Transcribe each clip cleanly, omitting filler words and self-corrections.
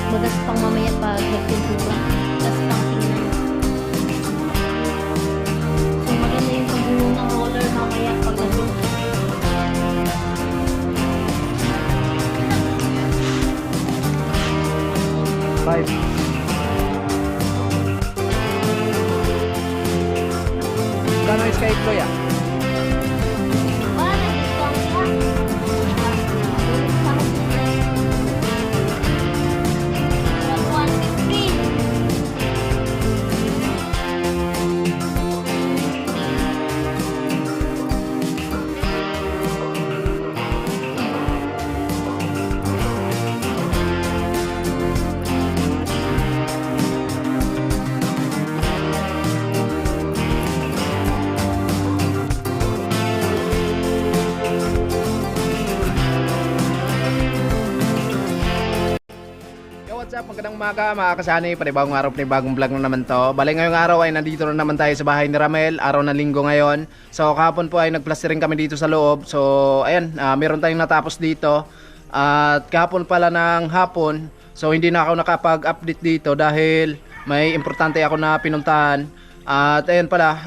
Magas pang mamaya pag nagpintura. Tapos pang tingnan. So maganda yung pagbuo ng roller mamaya pag nagpintura. Five. Kano yung sky ko ya? Wala na dito ang What's up? Magandang umaga mga kasani, panibagong araw, panibagong vlog na naman to. Bali ngayong araw ay nandito na naman tayo sa bahay ni Ramel, araw ng linggo ngayon. So kahapon po ay nagplastering kami dito sa loob. So ayan, meron tayong natapos dito. At kahapon pala ng hapon, so hindi na ako nakapag-update dito dahil may importante ako na pinuntahan. At ayan pala,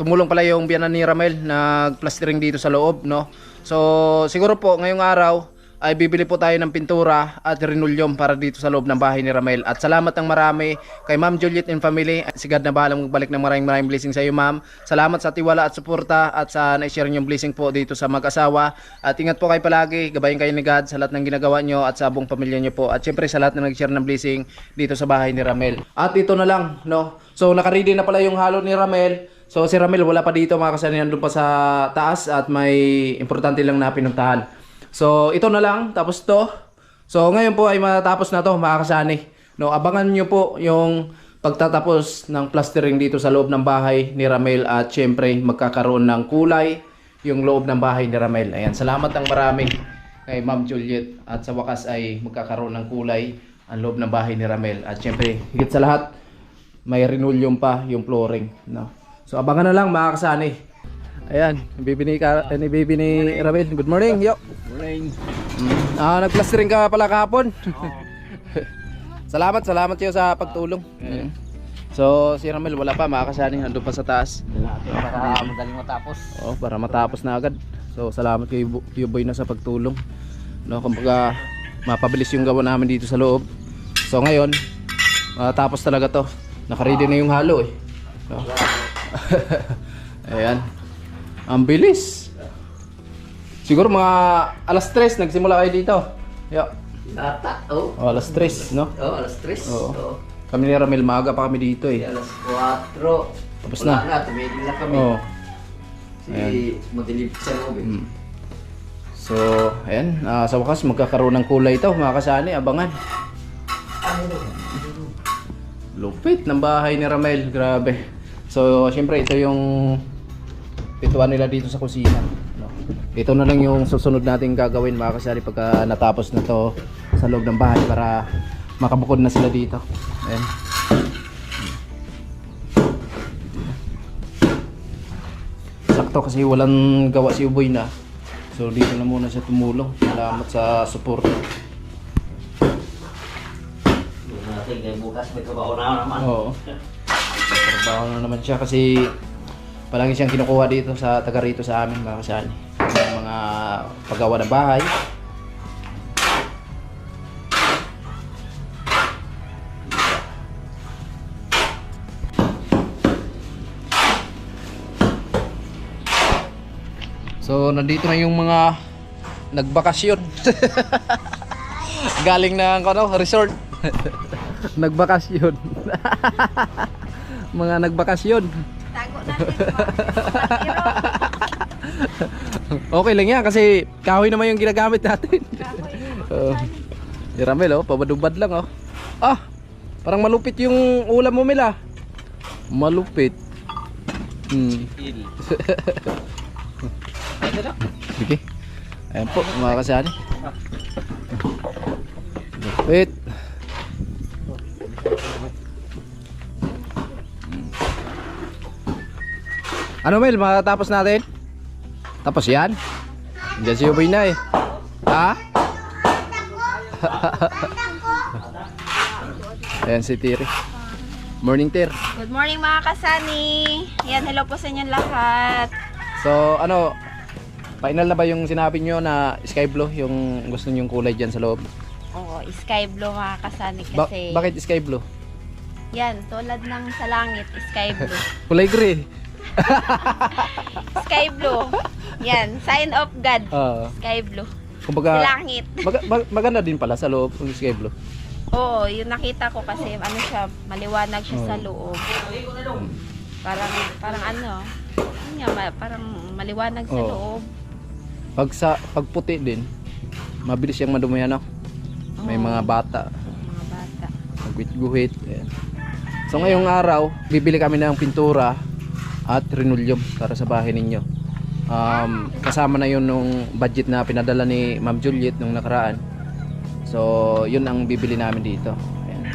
tumulong pala yung biyanan ni Ramel nagplastering dito sa loob, no? So siguro po ngayong araw ay bibili po tayo ng pintura at linoleum para dito sa loob ng bahay ni Ramel. At salamat ng marami kay Ma'am Juliet and family. Si God na bahalang magbalik ng maraming blessing sa iyo, Ma'am. Salamat sa tiwala at suporta at sa na-share niyong blessing po dito sa mag-asawa. At ingat po kayo palagi, gabayan kayo ni God sa lahat ng ginagawa niyo at sa buong pamilya niyo po. At syempre sa lahat na nag-share ng blessing dito sa bahay ni Ramel. At ito na lang, no? So naka-ready na pala yung halo ni Ramel. So si Ramel wala pa dito mga kasani, nandun pa sa taas at may importante lang na pinuntahan. So ito na lang, tapos to. So ngayon po ay matapos na to mga kasani, no? Abangan nyo po yung pagtatapos ng plastering dito sa loob ng bahay ni Ramel. At syempre magkakaroon ng kulay yung loob ng bahay ni Ramel. Ayan, salamat ng marami kay Ma'am Juliet. At sa wakas ay magkakaroon ng kulay ang loob ng bahay ni Ramel. At syempre higit sa lahat may linoleum pa yung flooring, no? So abangan na lang mga kasani. Ayan, baby ni Ramel. Good morning, yo. Morning. Nagplastering ka pala kahapon. salamat kayo sa pagtulong. So si Ramel wala pa mga kasani, andun pa sa taas. Para madaling matapos. Oh, para matapos na agad. So salamat kay Boy na sa pagtulong. No, kumbaga mapabilis yung gawa namin dito sa loob. So ngayon, tapos talaga to. Naka-ready na yung halo eh. No? Ayan. Ang bilis. Siguro mga alas 3 nagsimula kayo dito. Yo. Data, oh. Alas 3, no? Oh, alas 3. Oo. Oh. Kami ni Ramel maaga pa kami dito eh. Alas 4. Tapos Wala na. tumigil na kami. Oo. Si madilim sa loob eh. So, ayan, sa wakas magkakaroon ng kulay ito, mga kasani, abangan. Lupit ng bahay ni Ramel, grabe. So, syempre ito yung pituan nila dito sa kusina, no? Ito na lang yung susunod nating gagawin mga kasari pagka natapos na to sa loob ng bahay para makabukod na sila dito. Ayan. Sakto kasi walang gawa si Uboy na. So dito na muna siya tumulong. Salamat sa support. Natin kay bukas may trabaho na naman. Oo. Trabaho na naman siya kasi palagi siyang kinukuha dito sa taga rito sa amin mga kasani. Yung mga paggawa ng bahay. So nandito na yung mga nagbakasyon. Galing ng resort. Nagbakasyon. Mga nagbakasyon. Tago natin mga Okay lang yan kasi kahoy naman yung ginagamit natin. Si Ramel pabadubad lang parang malupit yung ulam mo Mila. Malupit. Sige. Ayan po mga kasani. Lupit. Ano Mel, matatapos natin? Tapos yan? Diyan si Uboy na eh. Ha? Ayan si Tiri. Morning, Tir. Good morning mga kasani. Yan, hello po sa inyong lahat. So, ano, final na ba yung sinabi nyo na sky blue, yung gusto nyong kulay dyan sa loob? Oo, sky blue mga kasani kasi. Bakit sky blue? Yan, tulad ng sa langit, sky blue. Kulay gray. Sky blue. Yan, sign of God. Sky blue. Kumbaga, Langit. maganda din pala sa loob yung sky blue. Oo, yung nakita ko kasi ano siya, maliwanag siya sa loob. Parang ano, parang maliwanag sa loob. Pag puti din, mabilis siyang madumi, ano? May mga bata. Mga bata. Magguhit-guhit. Ayan. So ngayong araw, bibili kami ng pintura at linoleum para sa bahay ninyo. Kasama na yun nung budget na pinadala ni Ma'am Juliet nung nakaraan. So yun ang bibili namin dito. Ayan.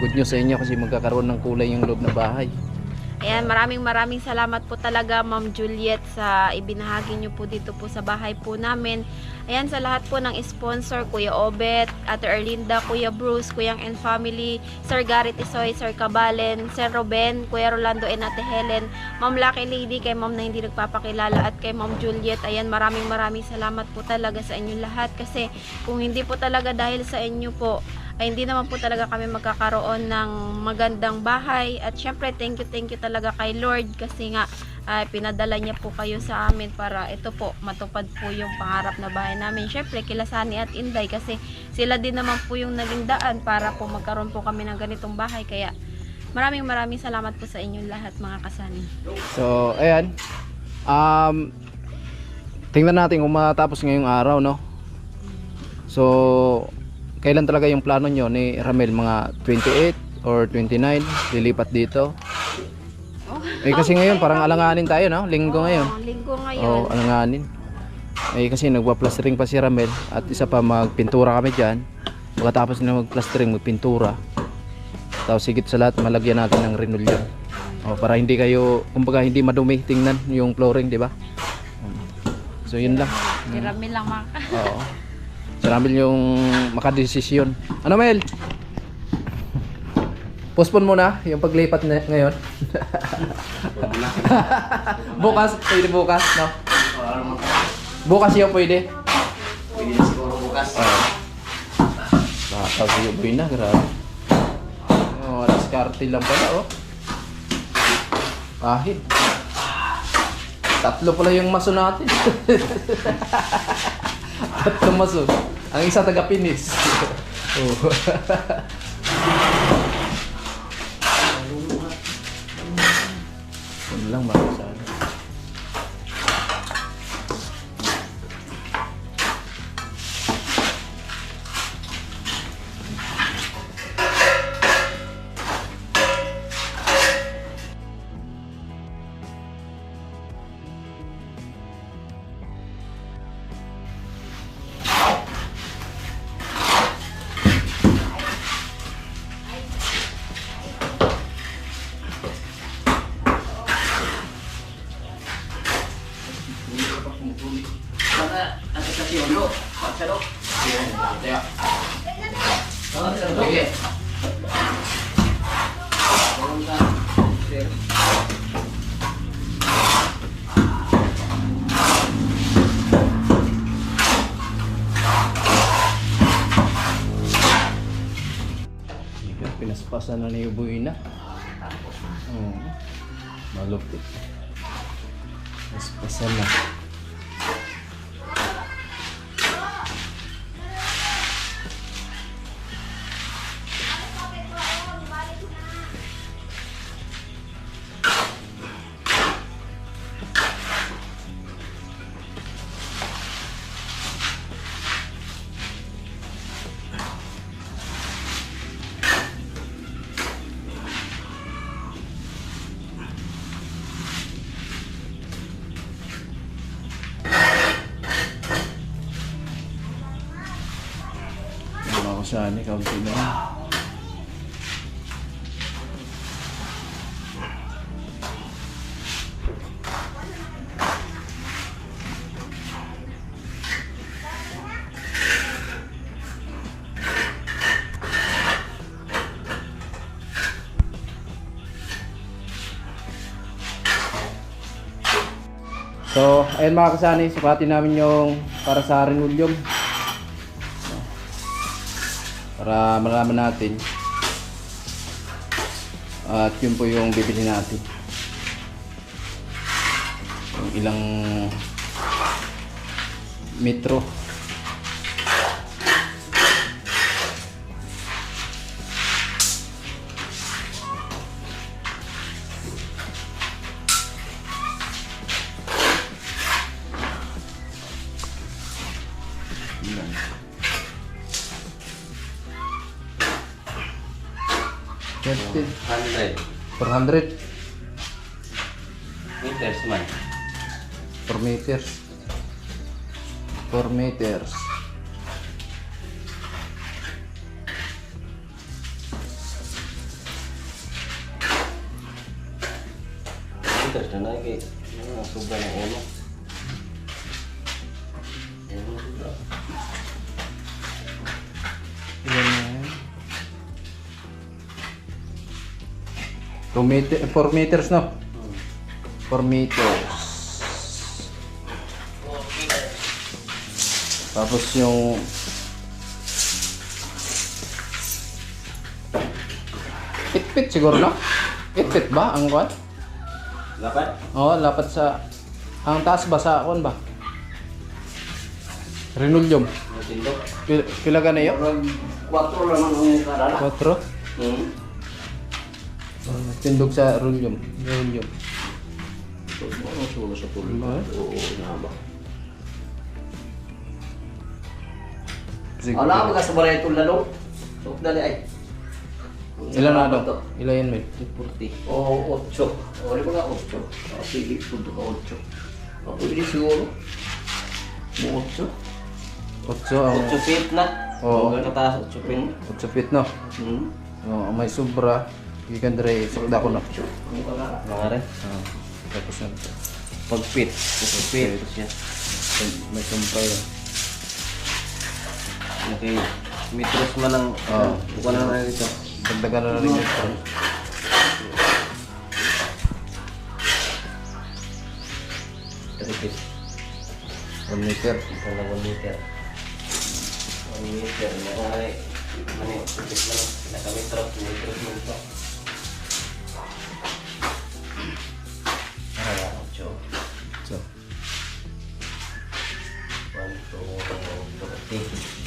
Good news sa inyo kasi magkakaroon ng kulay yung loob ng bahay. Ayan, maraming salamat po talaga Ma'am Juliet sa ibinahagi nyo po dito po sa bahay po namin. Ayan, sa lahat po ng sponsor, Kuya Obet, Ate Erlinda, Kuya Bruce, Kuyang and Family, Sir Gary Tisoy, Sir Cabalen, Sir Ruben, Kuya Rolando and Ate Helen, Ma'am Lucky Lady, kay Ma'am na hindi nagpapakilala at kay Ma'am Juliet. Ayan, maraming salamat po talaga sa inyo lahat kasi kung hindi po talaga dahil sa inyo po, ay hindi naman po talaga kami magkakaroon ng magandang bahay. At syempre thank you talaga kay Lord kasi nga pinadala niya po kayo sa amin para ito po matupad po yung pangarap na bahay namin. Syempre kila Sani at Inday kasi sila din naman po yung naging daan para po magkaroon po kami ng ganitong bahay. Kaya maraming salamat po sa inyong lahat mga kasani. So ayan, tingnan natin kung matapos ngayong araw, no? So kailan talaga yung plano nyo ni Ramel? Mga 28 or 29 lilipat dito? Kasi ngayon parang alanganin tayo, no? Linggo ngayon. Linggo ngayon. Alanganin. Kasi nagpa-plastering pa si Ramel at isa pa magpintura kami dyan. Pagkatapos na mag-plastering, magpintura. Tapos higit sa lahat malagyan natin ng linoleum. Para hindi kayo, kumbaga hindi madumi tingnan yung flooring, di ba? So yun lang. Si Ramel lang Oo. Si Ramel yung makadesisyon. Ano, Mel? Postpone muna yung paglipat ngayon. Bukas, pwede bukas, no? Bukas yung pwede. Pwede na siguro bukas. Nakakaguyuboy na, grabe. Diskarte lang pala, oh. Kahit. Tatlo pala yung maso natin. Tatlong maso. Ang isa taga-Pinis. Oh. Ano lang ba sana? Pinaspasan na ni Buina. Malupit. Paspasan na. Sana kaunti na yan. So, ayun mga kasani, sukatin namin yung para sa Renulium. Para malaman natin. At yun po yung bibili natin. Yung ilang metro. Yan. 100 400 meters man. 4 meters. 4 meters. Meters na lagi. Sobra ng ulo. Ulo sobra. Ilan na yan? 4 meters no? 4 meters. Tapos yung itpit siguro no? Itpit ba ang kwan? Dapat? Oo, lapat sa ang taas ba sa kwan ba? Renulium. Matindok. Pila ka na yun? 4 lang ang karala. 4? Tindog sa Renulium. Renulium. Ano sulo sa tuloy? Ba? Oo, naba. Sige. Ala ka sa baray ito lalo? Sok dali ay. Ilan na daw? Ilan yan, Mel? 40. O 8. O di ba nga 8? Pili ko ka 8. O pili siguro. Mo 8. 8 ang 8 feet na. Oo. Huwag kataas 8 feet. 8 feet no? Hmm. Oo, may sobra. Ikan dire sukda ko na. Mga rin. Tapos na. Pag feet. 8 feet. Siya. May sobra yun. Okay. Metros man ang Oo. bukan na ito. Dagdagan na rin yun. 3 feet. 1 meter. Ito na 1 meter. 1 meter. Nakakari. Ano yung feet lang. Nakametros. Metros mo ito. Ah, 8. So, 1, 2, 3.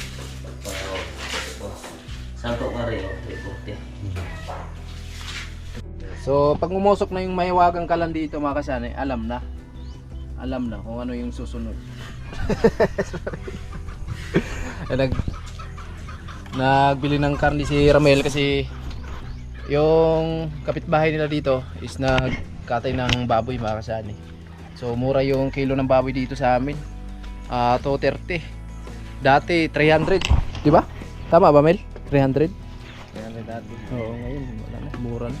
Sangkok ka rin, 340. so pag umusok na yung mahiwagang kalan dito mga kasani, alam na. Alam na kung ano yung susunod. Nagbili ng karne si Ramel kasi yung kapitbahay nila dito is nagkatay ng baboy mga kasani. So mura yung kilo ng baboy dito sa amin. 230. Dati 300, di ba? Tama ba, Mel? 300? Kaya may dati. Oo, ngayon wala na, mura na.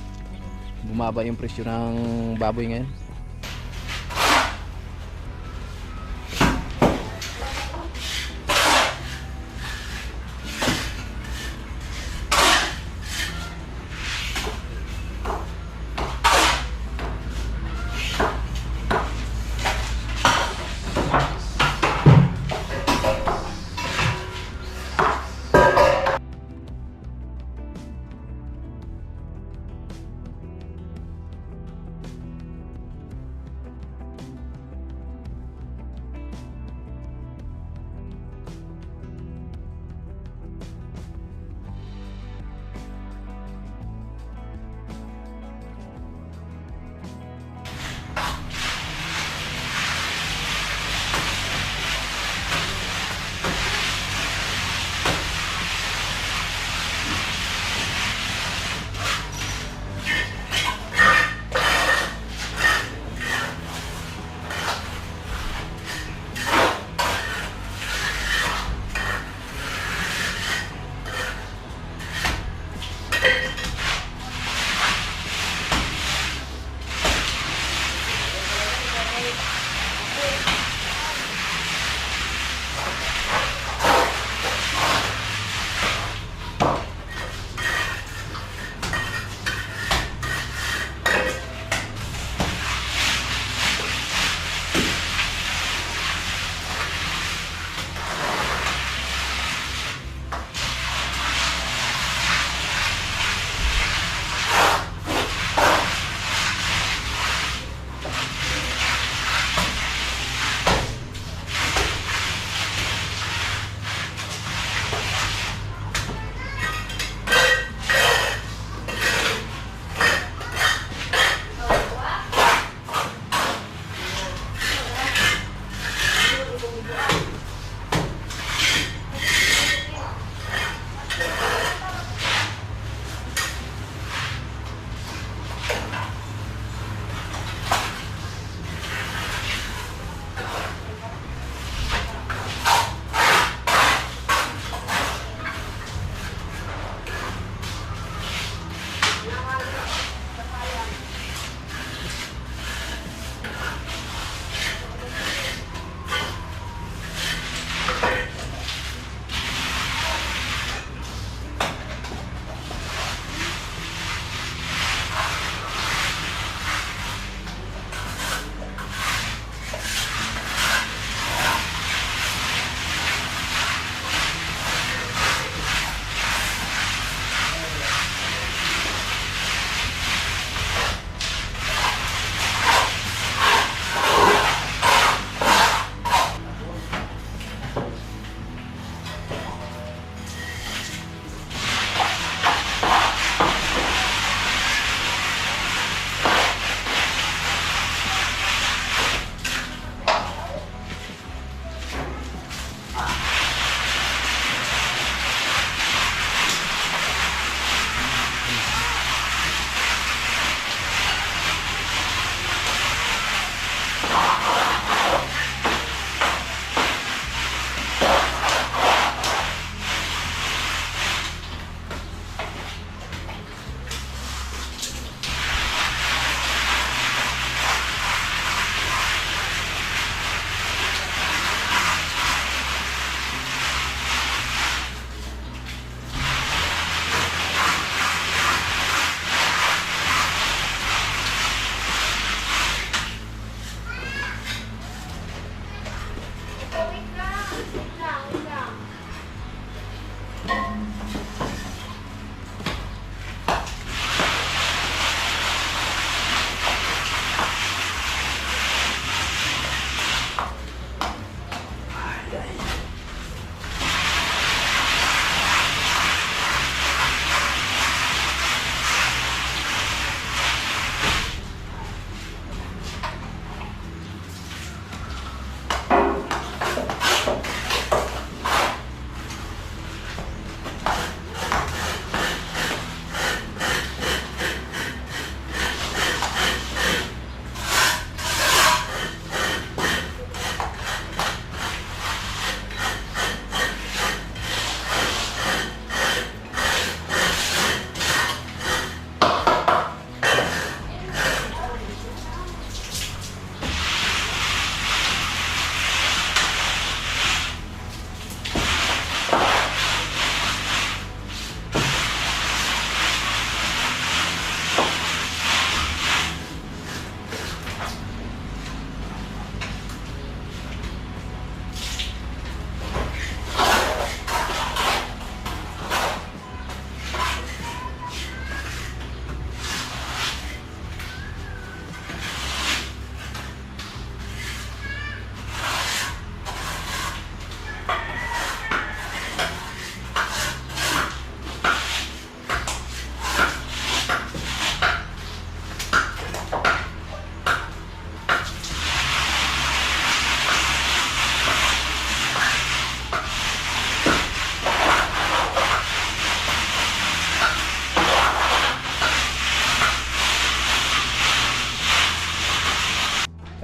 Bumaba yung presyo ng baboy ngayon.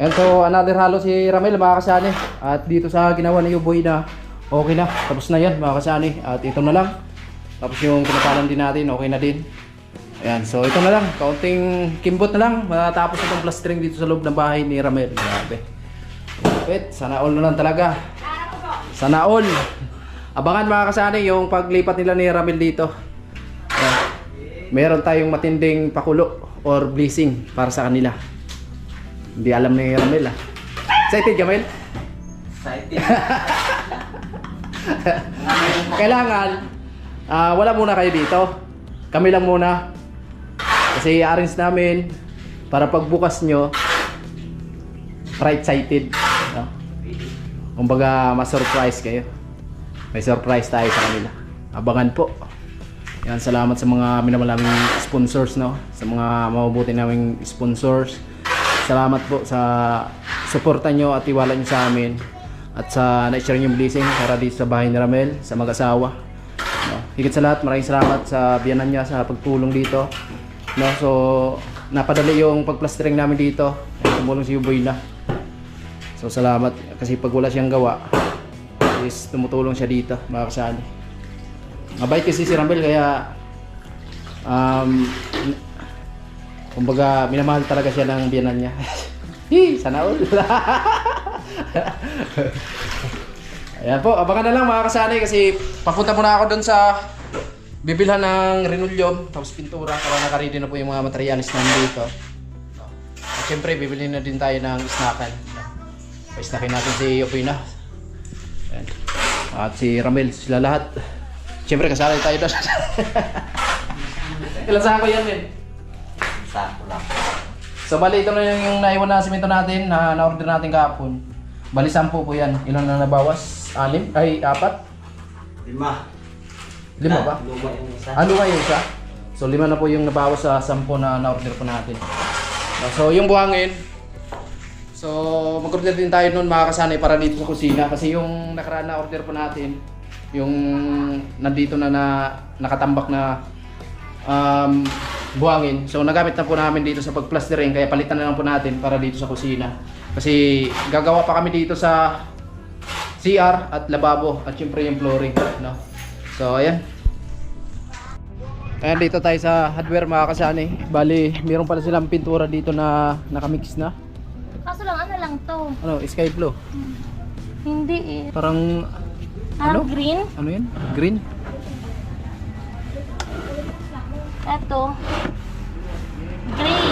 Ayan, so another halo si Ramel mga kasani. At dito sa ginawa ni Uboy na okay na, tapos na yan mga kasani. At ito na lang. Tapos yung pinapalan din natin, okay na din. Ayan, so ito na lang, kaunting kimbot na lang. Matapos na itong plastering dito sa loob ng bahay ni Ramel. Grabe. Wait, sana all na lang talaga. Sana all. Abangan mga kasani yung paglipat nila ni Ramel dito. Ayan. Meron tayong matinding pakulo or blessing para sa kanila. Hindi alam ni Ramel ah. Excited ka, Mel? Excited. Kailangan wala muna kayo dito. Kami lang muna. Kasi i-arrange namin para pagbukas nyo excited, no? Kumbaga ma-surprise kayo. May surprise tayo sa kanila. Abangan po. Yan, salamat sa mga minamalaming sponsors, no? Sa mga mabubuti naming sponsors. Salamat po sa suporta nyo at tiwala nyo sa amin. At sa na-share nyo yung blessing para dito sa bahay ni Ramel, sa mag-asawa. No? Higit sa lahat, maraming salamat sa biyanan niya sa pagtulong dito. No? So, napadali yung pagplastering namin dito. Tumulong si Uboy na. So, salamat. Kasi pag wala siyang gawa, is tumutulong siya dito, mga kasali. Mabait kasi si Ramel, kaya kumbaga, minamahal talaga siya ng biyanan niya. Sana all. Ayan po, abangan na lang mga kasani kasi papunta muna ako doon sa bibilhan ng linoleum tapos pintura para nakaready na po yung mga materialis namin dito. At syempre, bibili na din tayo ng snackan. Pa-snackin natin si Opina. Ayan. At si Ramel, sila lahat. Syempre, kasali tayo doon. Ilan sa ako yan, men? Sako lang. So bali ito na yung naiwan na simento natin na na-order natin kahapon. Bali 10 po yan. Ilan na nabawas? 6? Ay 4? 5. 5 ba? Luma yung isa. Luma yung isa. So 5 na po yung nabawas sa 10 na na-order po natin. So yung buhangin. So mag-order din tayo noon mga kasanay para dito sa kusina. Kasi yung nakaraan na order po natin, yung nandito na, nakatambak na buhangin. So nagamit na po namin dito sa pagplastering kaya palitan na lang po natin para dito sa kusina. Kasi gagawa pa kami dito sa CR at lababo at syempre yung flooring, no? So ayan. Ayan, dito tayo sa hardware mga kasani. Bali, meron pala silang pintura dito na nakamix na. Kaso lang, ano lang to? Ano, sky blue. Hindi eh. Parang Parang ano? green. Ano yun? Green? Ito. Gray.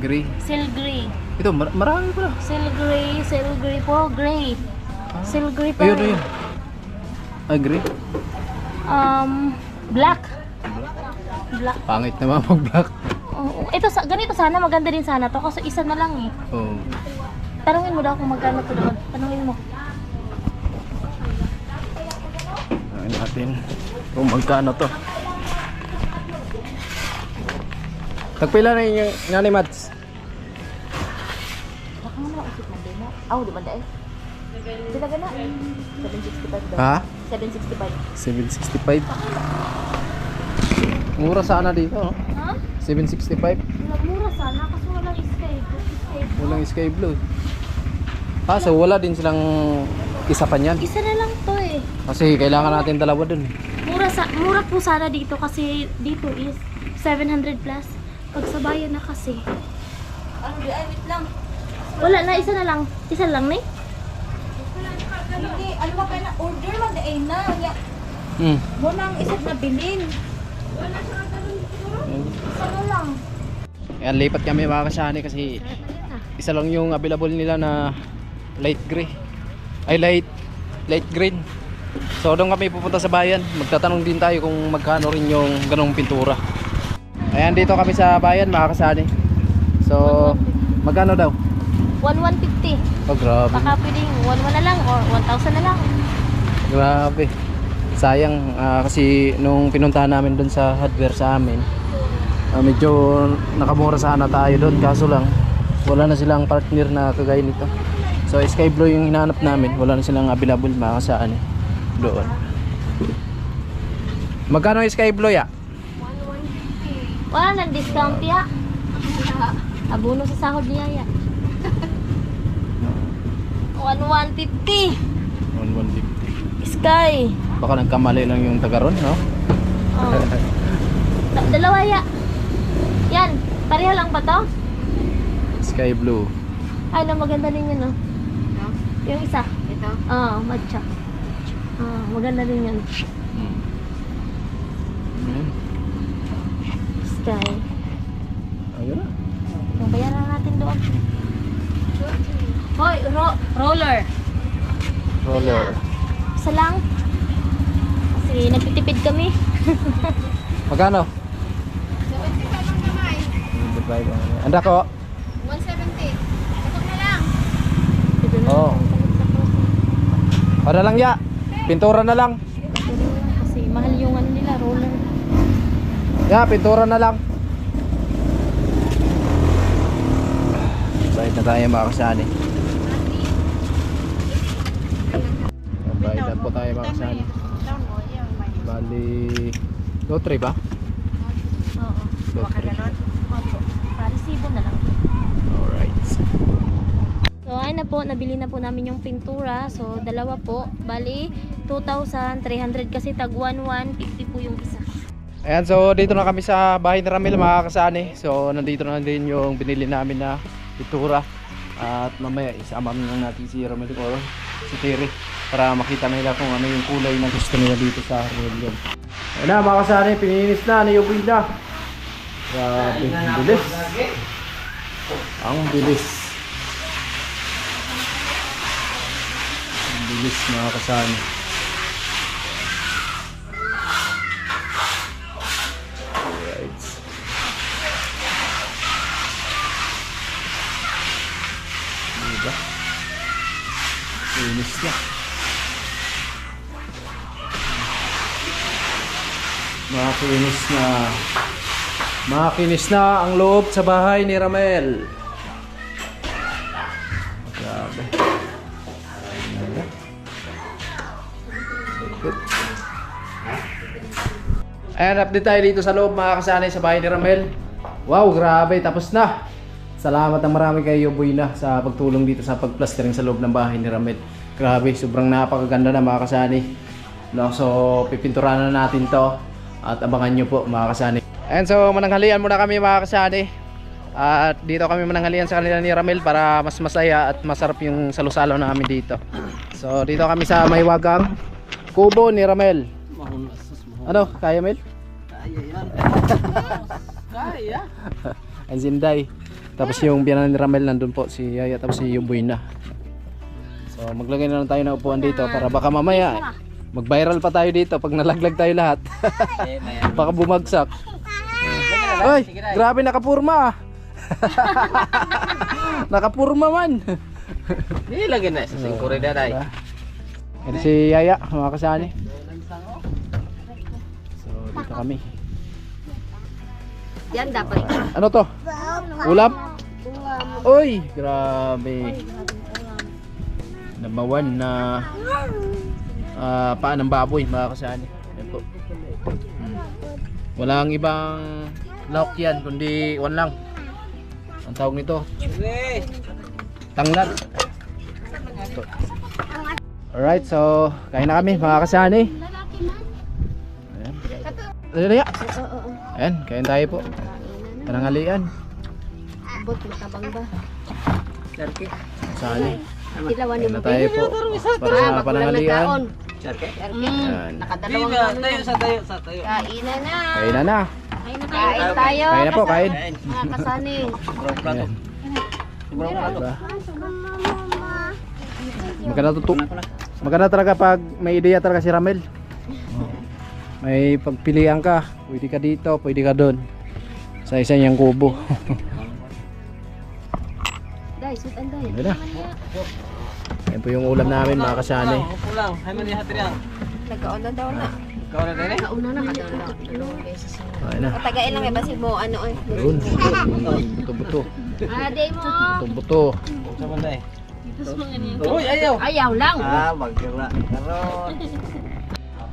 Gray. Seal gray. Ito, marami pala. Seal gray. Seal gray po. Gray. Seal gray pa Ayun, rin. ayun. Ay, gray. Black. Black. Pangit naman mag-black. Oo. Ito, ganito sana. Maganda din sana to. Kasi isa na lang eh. Oh. Tanungin mo daw kung magkano to doon. Tanungin mo. Ayun natin. Kung magkano to. Tagpila na yung Nanay Mads. Baka mo na usip na din. Di ba dahil? Sila gana. 765 daw. Ha? 765. 765. Mura sana dito, no? Ha? 765. Mura sana kasi walang sky. Walang sky blue. So wala din silang isa pa niyan. Isa na lang to eh. Kasi kailangan natin dalawa dun. Mura po sana dito kasi dito is 700 plus. Pag sa bayan na kasi. Ano di ay wait lang. Wala na, isa na lang. Isa lang ni. Hindi, ano ba kaya na order man di ay na. Ya, mo nang isip na bilin. Isa na lang. Ayan, lipat kami mga kasani kasi isa lang yung available nila na light gray. Ay, light green. So doon kami pupunta sa bayan. Magtatanong din tayo kung magkano rin yung ganong pintura. Ayan, dito kami sa bayan mga kasani. So, magkano daw? 1,150. Oh, grabe. Baka pwedeng 1,1 na lang or 1,000 na lang. Grabe. Sayang kasi nung pinuntahan namin doon sa hardware sa amin, medyo nakamura sana tayo doon. Kaso lang, wala na silang partner na kagaya nito. So, sky blue yung hinahanap namin. Wala na silang available mga kasani doon. Magkano yung sky blue ya? Wala nang discount ya. Abono sa sahod niya ya. 150. 150. Sky. Baka nagkamali lang yung taga ron, no? Oh. Dalawa ya. Yan. Pareho lang ba to? Sky blue. Ay, na maganda din yun, no? Yung isa. Ito. Matcha. Maganda din yun. Ayan. Sky. Ayun na. Yung bayaran natin doon. Hoy, roller. Roller. Isa lang. Kasi nagtitipid kami. Magkano? 75. Anda ko. 170. Ito na lang. Oo. Para lang ya. Pintura na lang. Kasi mahal yung ano nila, roller. Ya, pintura na lang. Bayad na tayo mga kasani. Bayad na po tayo mga kasani. Bali, lottery ba? Oo. Lottery. Opo. Resibo na lang. Alright. So, ayun na po, nabili na po namin yung pintura. So, dalawa po. Bali, 2,300 kasi tag 1,150 po yung isa. Ayan, so dito na kami sa bahay ni Ramil mga kasani. So, nandito na din yung binili namin na pintura. At mamaya isama lang natin si Ramil o si Terry para makita nila kung ano yung kulay na gusto nila dito sa Relium. Ayan na mga kasani, pininis na, niyubin na. Grabe, ang bilis. Ang bilis. Ang bilis mga kasani. Alright. Diba? Finish na. Makinis na. Makinis na ang loob sa bahay ni Ramel. Grabe. Ayan, update tayo dito sa loob mga kasanay sa bahay ni Ramel. Wow, grabe, tapos na. Salamat ng marami kay Yoboy na sa pagtulong dito sa pagplastering sa loob ng bahay ni Ramel. Grabe, sobrang napakaganda na mga kasanay. No, so pipinturahan na natin to at abangan nyo po mga kasanay. And so mananghalian muna kami mga kasani. At dito kami mananghalian sa kanila ni Ramel para mas masaya at masarap yung salusalo namin dito. So dito kami sa Maywagang kubo ni Ramel. Ano? Kaya Mel? Kaya yan. Kaya. Ang Zinday. Tapos yung biyanan ni Ramel nandun po si Yaya tapos si Yuboy na. So maglagay na lang tayo ng upuan dito para baka mamaya mag-viral pa tayo dito pag nalaglag tayo lahat. Baka bumagsak. Ay, grabe nakapurma. Nakapurma man. Nilagay na sa singkurida tayo. Ito si Yaya, mga kasani. So, dito kami. Yan dapat. Ano to? Ulam? Uy, grabe. Namawan na paan ng baboy, mga kasani. Yan po. Walang ibang lauk yan, kundi one lang. Ang tawag nito, tanglad. Alright, so kain na kami mga kasani. Ayan. Ayan, ayan, kain tayo po. Panangalian. Abot, matabang ba? Kasani. Ilawan Kain na tayo po para sa panangalian. Ayan. Nakadalawang tayo sa tayo. Kainan na. Kain na na. Kain tayo. Kain na po, kain. Mga kasani. Ayan. Diba? Maganda talaga pag may ideya talaga si Ramel. May pagpilian ka, pwede ka dito, pwede ka doon sa isa niyang kubo. Day, sutan day. Ayan na. Ayan po yung ulam namin mga kasani. Pulang, hay man dihatri ang. Nagkauna daw na. Ikaw na din eh. Nagkauna na kadaw na. Dalawang beses. Ayan na. Patagain lang eh, basi mo ano eh. Yun. Buto-buto. Day mo. Buto-buto. Sa manday. Uy, ayaw. Ayaw lang. Magkira. Karon.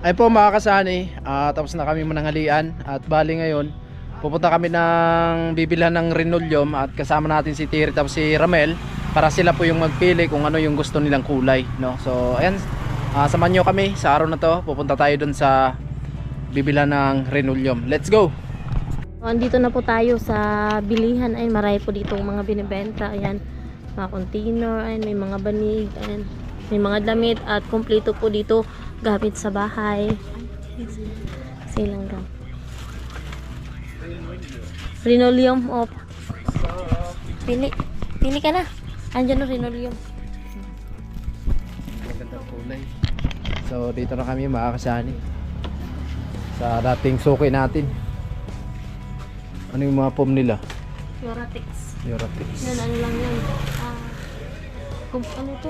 Ay po mga kasani, tapos na kami mananghalian at bali ngayon pupunta kami ng bibilhan ng Renoleum at kasama natin si Terry tapos si Ramel para sila po yung magpili kung ano yung gusto nilang kulay, no? So ayan, samahan nyo kami sa araw na to. Pupunta tayo dun sa bibila ng Renoleum. Let's go! Andito na po tayo sa bilihan. Ay, marami po dito mga binibenta. Ayan, mga container, ayan, may mga banig, ayan, may mga damit at kompleto po dito gamit sa bahay. Silang gamit. Renoleum of pili ka na. Andyan o Renoleum. Magandang kulay. So dito na kami makakasani sa dating suki natin. Ano yung mga foam nila? Yoratex. Yoratex. Yan, ano lang yun. Ano to?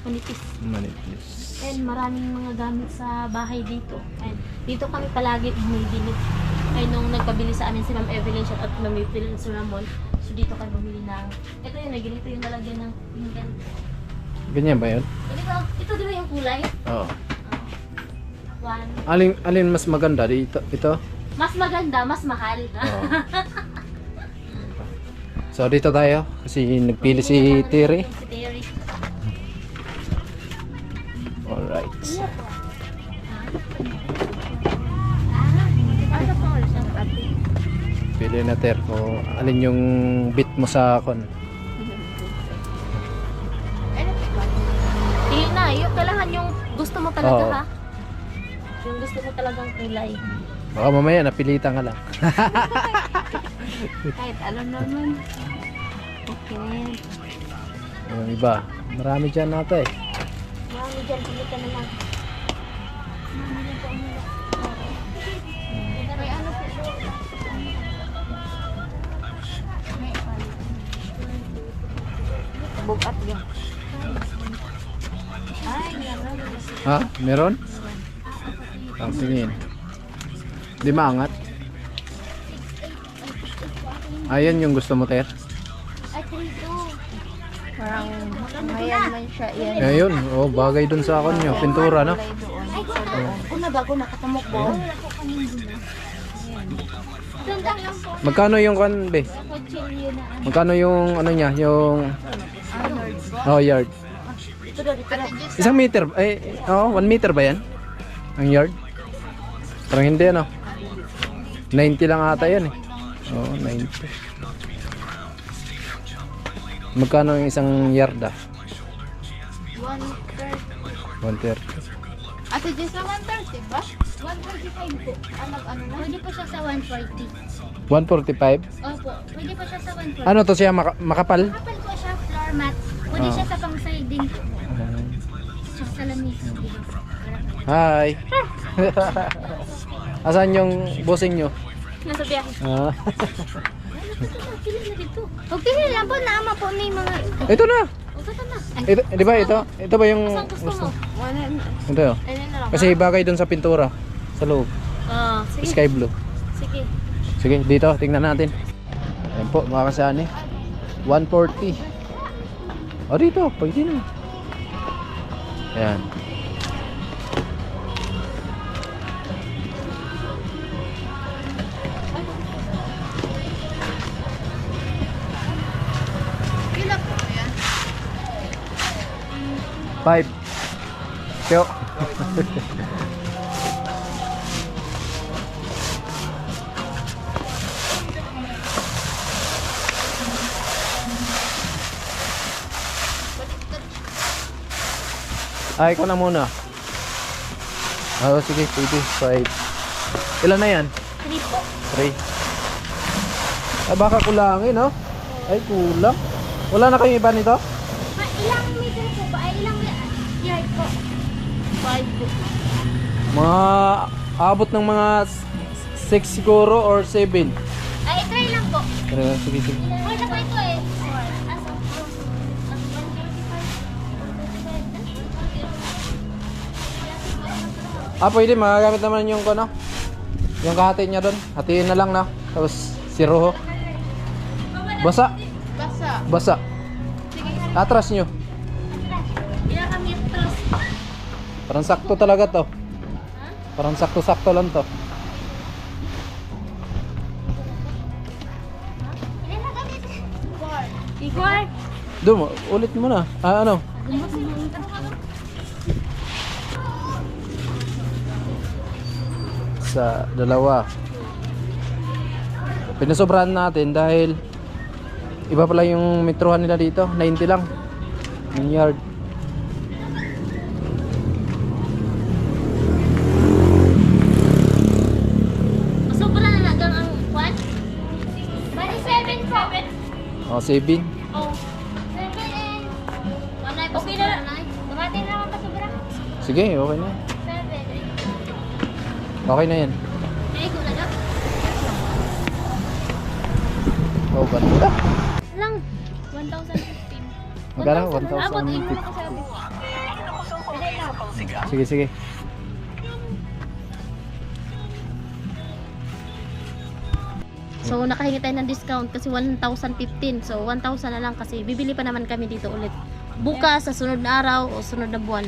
Manipis. Manipis. And maraming mga gamit sa bahay dito. And dito kami palagi bumibili. Ay nung nagpabili sa amin si Ma'am Evelyn at Ma'am Evelyn sa Ramon. So dito kami bumili ng ito yun, ganito yung lalagyan ng pinggan. Ganyan ba yun? Ito di ba yung kulay? Oo. One. Alin mas maganda dito? Ito? Mas maganda, mas mahal. Oo. So dito tayo kasi nagpili si Terry. Si Terry. Alright. Pili na Ter kung alin yung bit mo sa kon. Tingin na, yung kailangan yung gusto mo talaga Oo. ha. Yung gusto mo talagang kulay. Baka mamaya napilitan ka lang. Kahit ano naman. Okay. Yung iba, marami dyan nata eh. Marami dyan, pili ka na lang. May ano po. Bugat yan. Ay, meron. Ha? Meron? Ang tingin. Di maangat? Ayan yung gusto mo, Ter. Ay, ito. Parang mayan man siya. Yan. Ayun, oh, bagay dun sa akon nyo. Pintura, no? Una bago nakatamok mo. Tandang lang po. Magkano yung kan, be? Kutsilyo na ano. Magkano yung ano niya? Yung... Oh, yard. Ito daw, dito daw. Isang meter? Eh, oh, 1 meter ba yan? Ang yard? Parang hindi, ano? 90 lang ata yan eh. Oh, 90. Magkano yung isang yard ah? 130. Ate Jess, sa 130 ba? 145 po. Ano na? Pwede po siya sa 140. 145? Opo, pwede po siya sa 140. Ano to siya? Makapal? Kapal po siya, floor mat. Pwede siya sa pang-siding po. Tsaka sa lamig. Hi! Asan yung bossing nyo? Nasa biyahe. Ah. Pili na dito. Huwag pili lang po, naama po may mga... Ito na! O, tata na. Ito, di ba ito? Ito ba yung Saan gusto mo? Ito yun. Ayun na lang. Kasi bagay dun sa pintura. Sa loob. Sige. Sky blue. Sige. Sige, dito. Tingnan natin. Ayan po, mga kasani. 140. O, dito. Pwede na. Ayan. Kila po yan. 5. Kyo. Ay, ikaw na muna. Oh, sige, 5. Ilan na yan? 3 po. 3. Ay, baka kulangin, no? Ay, kulang. Wala na kayong iba nito? Ilang meter po ba? Ay, ilang yard po? 5 po. Mga abot ng mga 6 siguro or 7. Ay, try lang po. Sige, sige. Pwede po ito eh. Ah, pwede. Magagamit naman yung ano. Yung kahati niya doon. Hatiin na lang na. Tapos siruho. Basa. Basa. Basa. Atras nyo. Ilang kami atras. Parang sakto talaga to. Parang sakto-sakto lang to. Ilan na kami? 4. Igor, Doon, ulit mo na. Ano? Sa dalawa. Pinasobrahan natin dahil iba pala yung metrohan nila dito. 90 lang. 1 yard. Sobra na lang ang kwan? Bali 7. O, 7. Oh. 7 and... Wanay pa okay na lang. Dumating na naman pa sobra. Sige, okay na. 7. Okay na yan. Ay, ko na daw. Oh, ganda. Lang. 1,015. Magkano? Abot, 1,050. imo ko sabi. Sige, sige. So, nakahingi tayo ng discount kasi 1,015. So, 1,000 na lang kasi bibili pa naman kami dito ulit. Bukas, sa sunod na araw o sunod na buwan.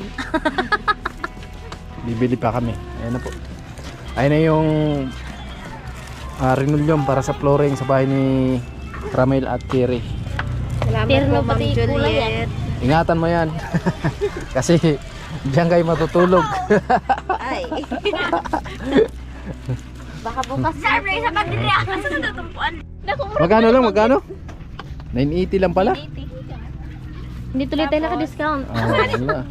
Bibili pa kami. Ayan na po. Ayan na yung linoleum para sa flooring sa bahay ni Ramel at Terry. Salamat Terno po, Ma'am pati kulay Juliet. Ingatan mo yan. Kasi diyan kayo matutulog. Ay. Baka bukas. Surprise sa kanila. Asa na natumpuan? Magkano lang? Magkano? 980 lang pala. Hindi tuloy tayo naka-discount. Wala.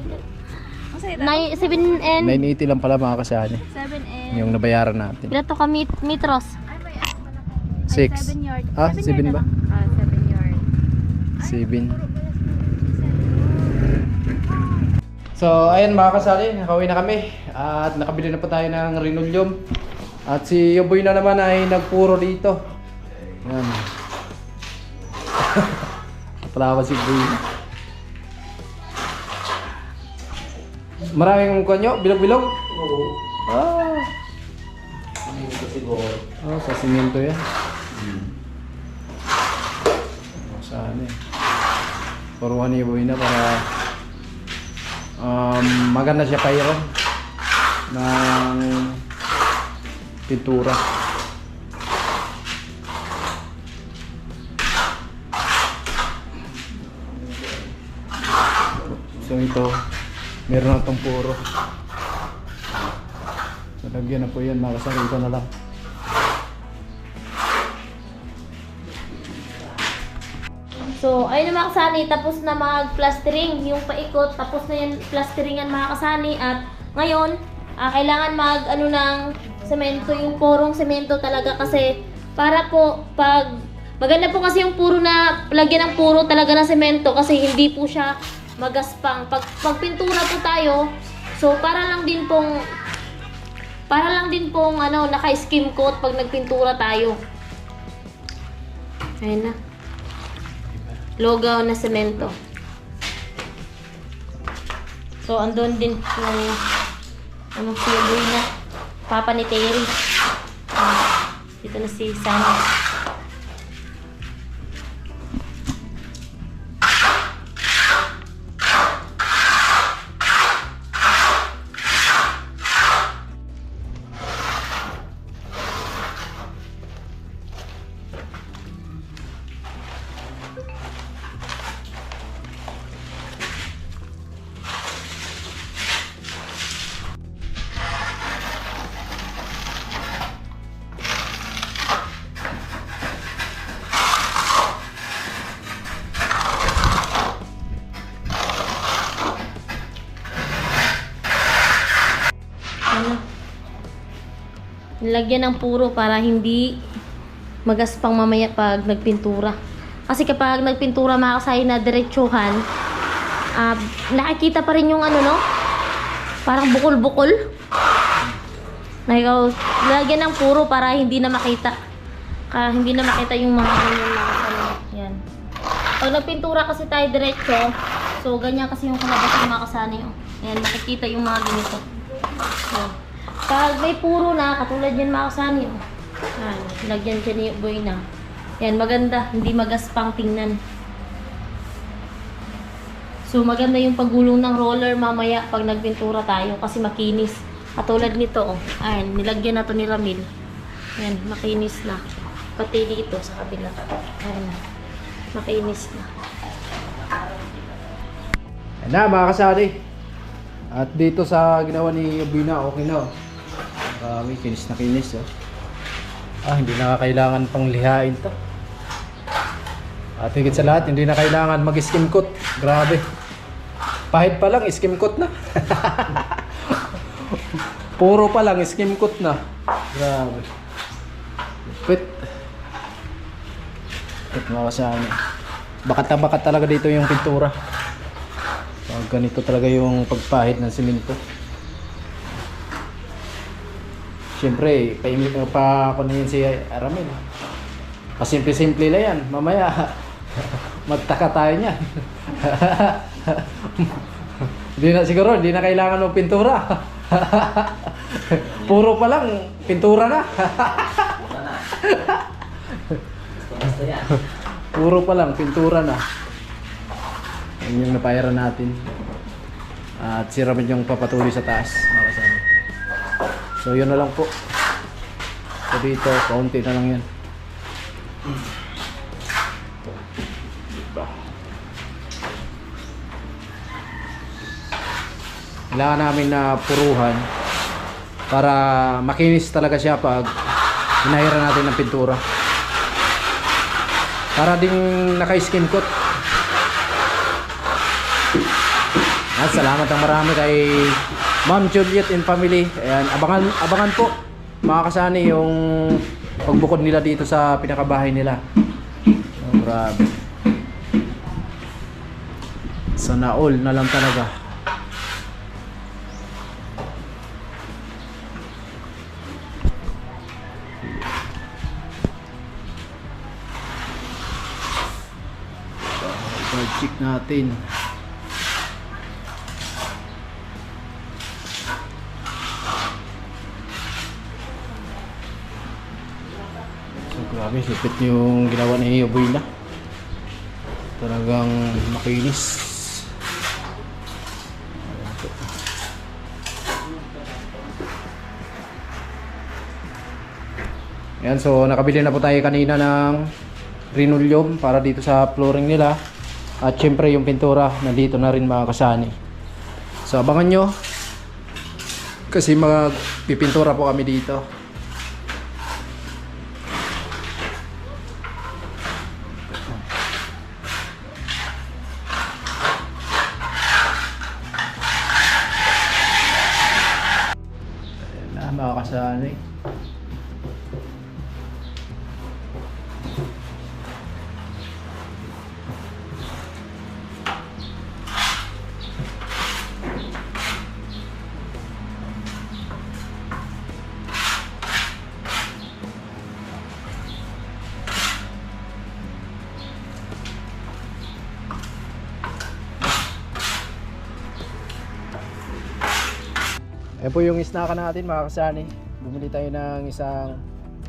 7 and... 980 lang pala mga kasani. 7 and... Yung nabayaran natin. Pila to ka metros? 6. Ah, 7 ba? 7 yard. 7. So, ayan mga kasali, nakauwi na kami. At nakabili na po tayo ng linoleum. At si Yoboy na naman ay nagpuro dito. Ayan. Palawa si Boy. Maraming kanyo, bilog-bilog? Oo. Ah. Simento siguro. Oh, sa simento yan. Oh, saan eh. Puruhan ni Boy na para maganda siya pairon ng pintura. So ito, meron na itong puro. Nalagyan na po yan, makasali ito na lang. So, ayun na mga kasani, tapos na mag-plastering yung paikot, tapos na yan plasteringan mga kasani at ngayon, kailangan mag-ano ng semento, yung purong semento talaga kasi para po pag maganda po kasi yung puro na lagyan ng puro talaga ng semento kasi hindi po siya magaspang. Pag pintura po tayo, so para lang din pong ano, naka-skim coat pag nagpintura tayo. Ayun na. Logaw na semento. So, andun din yung ano, si Boy na papa ni Terry. Dito na si Sunny. Nilagyan ng puro para hindi magaspang mamaya pag nagpintura. Kasi kapag nagpintura mga kasay na diretsuhan, nakikita pa rin yung ano, no? Parang bukol-bukol. Nilagyan ng puro para hindi na makita. Hindi na makita yung mga ganyan mga kasay. Yan. Pag nagpintura kasi tayo diretso, so ganyan kasi yung kalabas ng mga kasani. Yan, makikita yung mga ganito. Yan. Pag may puro na, katulad yan mga kasani. Yan, lagyan siya ni Boy na. Yan, maganda. Hindi magaspang tingnan. So, maganda yung paggulong ng roller mamaya pag nagpintura tayo kasi makinis. Katulad nito, oh. Ayan, nilagyan na to ni Ramil. Yan, makinis na. Pati dito sa kabila. Ayan na. Makinis na. Yan na mga kasari. At dito sa ginawa ni Ubina, okay na oh. Marami, kinis na kinis oh. Hindi na kailangan pang lihain to. At higit sa lahat, hindi na kailangan mag-skim coat. Grabe. Pahit pa lang, skim coat na. Puro pa lang, skim coat na. Grabe. Lupit. Lupit mga kasama. Bakat na bakat talaga dito yung pintura. Ganito talaga yung pagpahid ng simento. Siyempre, pa ako na yun si Aramil. Pasimple-simple lang yan. Mamaya, magtaka tayo niyan. Hindi na kailangan ng pintura. Puro pa lang, pintura na. Basta yan. Puro pa lang, pintura na. Yan yung napayaran natin. At si Ramil yung papatuloy sa taas. So yun na lang po. So dito, kaunti na lang yan. Kailangan namin na puruhan para makinis talaga siya pag hinahiran natin ng pintura. Para ding naka-skin coat. At salamat ang marami kay Ma'am Juliet and family. Ayan, abangan po mga kasani yung pagbukod nila dito sa pinakabahay nila. Oh, grabe. Sana all na lang talaga. Check natin. So grabe, lupit yung ginawa ni Ubina. Talagang makinis. Ayan, so nakabili na po tayo kanina ng linoleum para dito sa flooring nila. At syempre yung pintura nandito na rin mga kasani. So abangan nyo kasi magpipintura po kami dito. Ayan na mga kasani. Ayan po yung snacka natin mga kasani. Bumili tayo ng isang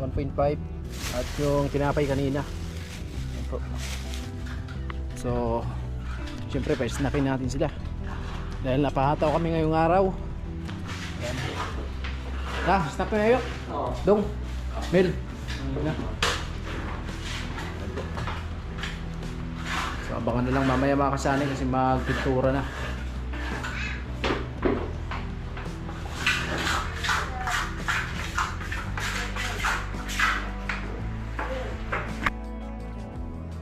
1.5 at yung tinapay kanina. Ayan po. So syempre pa-snackin natin sila dahil napahataw kami ngayong araw. Ayan. Snack na yun? Oo. Dong, Mel. Ayan. So abangan na lang mamaya mga kasani kasi magpintura na.